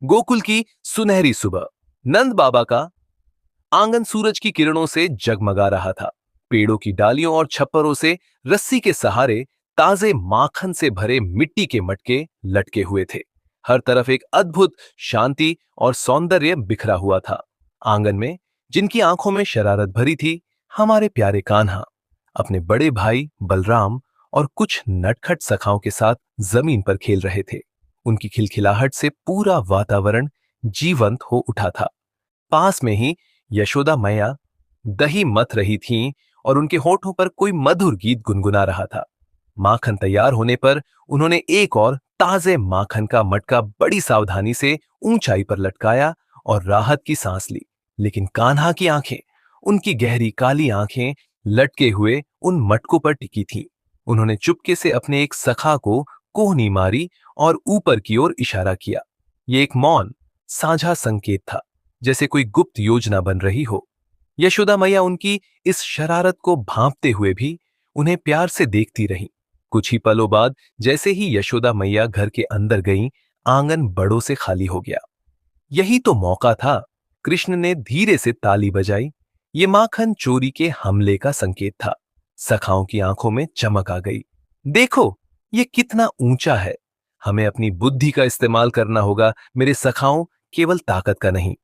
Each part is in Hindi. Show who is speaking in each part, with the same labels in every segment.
Speaker 1: गोकुल की सुनहरी सुबह। नंद बाबा का आंगन सूरज की किरणों से जगमगा रहा था। पेड़ों की डालियों और छप्परों से रस्सी के सहारे ताजे माखन से भरे मिट्टी के मटके लटके हुए थे। हर तरफ एक अद्भुत शांति और सौंदर्य बिखरा हुआ था। आंगन में जिनकी आंखों में शरारत भरी थी, हमारे प्यारे कान्हा अपने बड़े भाई बलराम और कुछ नटखट सखाओं के साथ जमीन पर खेल रहे थे। उनकी खिलखिलाहट से पूरा वातावरण जीवंत हो उठा था। पास में ही यशोदा मैया दही मथ रही थीं और उनके होठों पर कोई मधुर गीत गुनगुना रहा था। माखन तैयार होने पर उन्होंने एक और ताजे माखन का मटका बड़ी सावधानी से ऊंचाई पर लटकाया और राहत की सांस ली। लेकिन कान्हा की आंखें, उनकी गहरी काली आंखें लटके हुए उन मटकों पर टिकी थीं। उन्होंने चुपके से अपने एक सखा को कोहनी मारी और ऊपर की ओर इशारा किया। ये एक मौन साझा संकेत था, जैसे कोई गुप्त योजना बन रही हो। यशोदा मैया उनकी इस शरारत को भांपते हुए भी उन्हें प्यार से देखती रहीं। कुछ ही पलों बाद जैसे ही यशोदा मैया घर के अंदर गईं, आंगन बड़ों से खाली हो गया। यही तो मौका था। कृष्ण ने धीरे से ताली बजाई। ये माखन चोरी के हमले का संकेत था। सखाओं की आंखों में चमक आ गई। देखो, ये कितना ऊंचा है। हमें अपनी बुद्धि का इस्तेमाल करना होगा मेरे सखाओं, केवल ताकत का नहीं।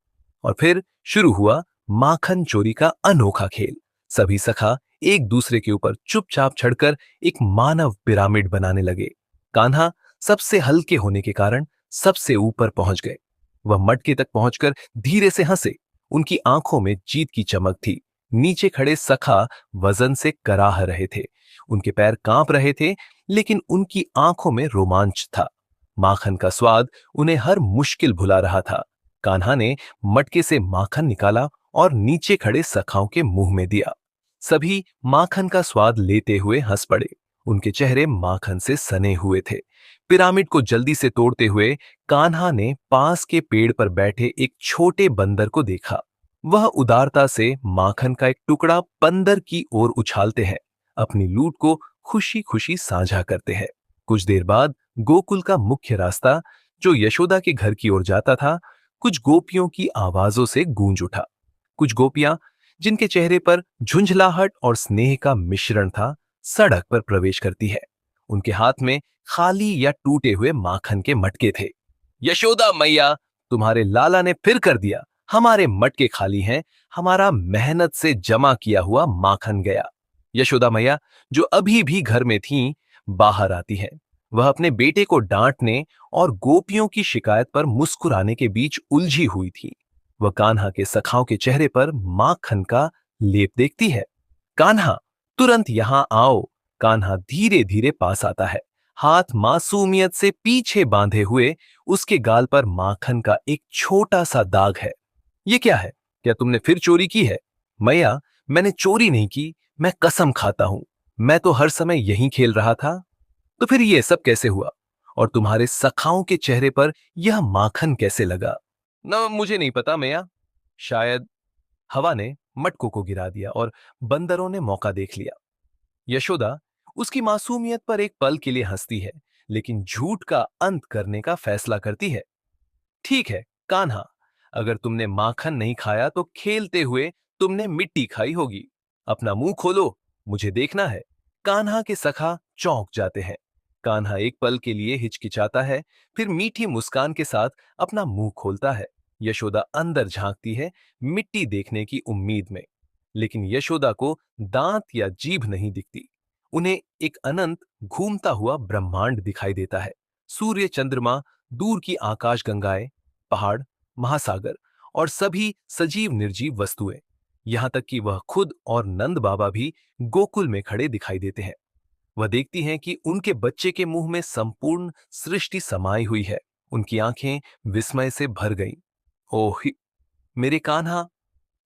Speaker 1: और फिर शुरू हुआ माखन चोरी का अनोखा खेल। सभी सखा एक दूसरे के ऊपर चुपचाप चढ़कर एक मानव पिरामिड बनाने लगे। कान्हा सबसे हल्के होने के कारण सबसे ऊपर पहुंच गए। वह मटके तक पहुंचकर धीरे से हंसे। उनकी आंखों में जीत की चमक थी। नीचे खड़े सखा वजन से कराह रहे थे। उनके पैर कांप रहे थे, लेकिन उनकी आंखों में रोमांच था। माखन का स्वाद उन्हें हर मुश्किल भुला रहा था। कान्हा ने मटके से माखन निकाला और नीचे खड़े सखाओं के मुंह में दिया। सभी माखन का स्वाद लेते हुए हंस पड़े। उनके चेहरे माखन से सने हुए थे। पिरामिड को जल्दी से तोड़ते हुए कान्हा ने पास के पेड़ पर बैठे एक छोटे बंदर को देखा। वह उदारता से माखन का एक टुकड़ा बंदर की ओर उछालते हैं, अपनी लूट को खुशी खुशी साझा करते हैं। कुछ देर बाद गोकुल का मुख्य रास्ता, जो यशोदा के घर की ओर जाता था, कुछ गोपियों की आवाजों से गूंज उठा। कुछ गोपियां, जिनके चेहरे पर झुंझलाहट और स्नेह का मिश्रण था, सड़क पर प्रवेश करती है। उनके हाथ में खाली या टूटे हुए माखन के मटके थे। यशोदा मैया, तुम्हारे लाला ने फिर कर दिया। हमारे मटके खाली हैं। हमारा मेहनत से जमा किया हुआ माखन गया। यशोदा मैया, जो अभी भी घर में थीं, बाहर आती हैं। वह अपने बेटे को डांटने और गोपियों की शिकायत पर मुस्कुराने के बीच उलझी हुई थी। वह कान्हा के सखाओं के चेहरे पर माखन का लेप देखती है। कान्हा, तुरंत यहां आओ। कान्हा धीरे धीरे पास आता है। हाथ मासूमियत से पीछे बांधे हुए उसके गाल पर माखन का एक छोटा सा दाग है। ये क्या है? क्या तुमने फिर चोरी की है? मैया, मैंने चोरी नहीं की। मैं कसम खाता हूं, मैं तो हर समय यहीं खेल रहा था। तो फिर ये सब कैसे हुआ? और तुम्हारे सखाओं के चेहरे पर यह माखन कैसे लगा? न, मुझे नहीं पता मैया। शायद हवा ने मटकों को गिरा दिया और बंदरों ने मौका देख लिया। यशोदा उसकी मासूमियत पर एक पल के लिए हंसती है, लेकिन झूठ का अंत करने का फैसला करती है। ठीक है कान्हा, अगर तुमने माखन नहीं खाया तो खेलते हुए तुमने मिट्टी खाई होगी। अपना मुंह खोलो, मुझे देखना है। कान्हा के सखा चौंक जाते हैं। कान्हा एक पल के लिए हिचकिचाता है, फिर मीठी मुस्कान के साथ अपना मुंह खोलता है। यशोदा अंदर झांकती है, मिट्टी देखने की उम्मीद में। लेकिन यशोदा को दांत या जीभ नहीं दिखती। उन्हें एक अनंत घूमता हुआ ब्रह्मांड दिखाई देता है। सूर्य, चंद्रमा, दूर की आकाश गंगाएं, पहाड़, महासागर और सभी सजीव निर्जीव वस्तुएं। यहां तक कि वह खुद और नंद बाबा भी गोकुल में खड़े दिखाई देते हैं। वह देखती हैं कि उनके बच्चे के मुंह में संपूर्ण सृष्टि समाई हुई है। उनकी आंखें विस्मय से भर गईं। ओह, मेरे कान्हा,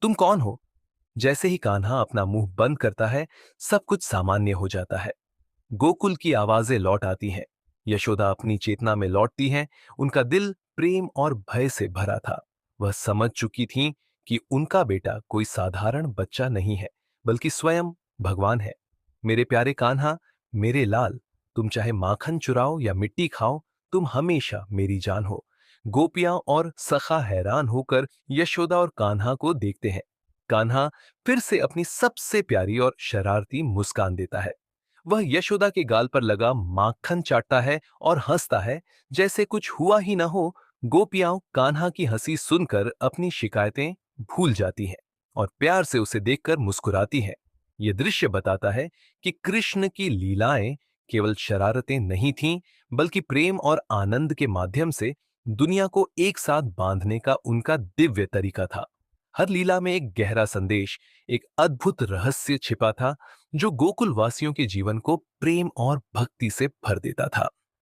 Speaker 1: तुम कौन हो? जैसे ही कान्हा अपना मुंह बंद करता है, सब कुछ सामान्य हो जाता है। गोकुल की आवाजें लौट आती हैं। यशोदा अपनी चेतना में लौटती हैं। उनका दिल प्रेम और भय से भरा था। वह समझ चुकी थीं कि उनका बेटा कोई साधारण बच्चा नहीं है, बल्कि स्वयं भगवान है। मेरे प्यारे कान्हा, मेरे लाल, तुम चाहे माखन चुराओ या मिट्टी खाओ, तुम हमेशा मेरी जान हो। गोपियां और सखा हैरान होकर यशोदा और कान्हा को देखते हैं। कान्हा फिर से अपनी सबसे प्यारी और शरारती मुस्कान देता है। वह यशोदा के गाल पर लगा माखन चाटता है और हंसता है, जैसे कुछ हुआ ही ना हो। गोपियां कान्हा की हंसी सुनकर अपनी शिकायतें भूल जाती हैं और प्यार से उसे देखकर मुस्कुराती हैं। यह दृश्य बताता है कि कृष्ण की लीलाएं केवल शरारतें नहीं थीं, बल्कि प्रेम और आनंद के माध्यम से दुनिया को एक साथ बांधने का उनका दिव्य तरीका था। हर लीला में एक गहरा संदेश, एक अद्भुत रहस्य छिपा था, जो गोकुल वासियों के जीवन को प्रेम और भक्ति से भर देता था।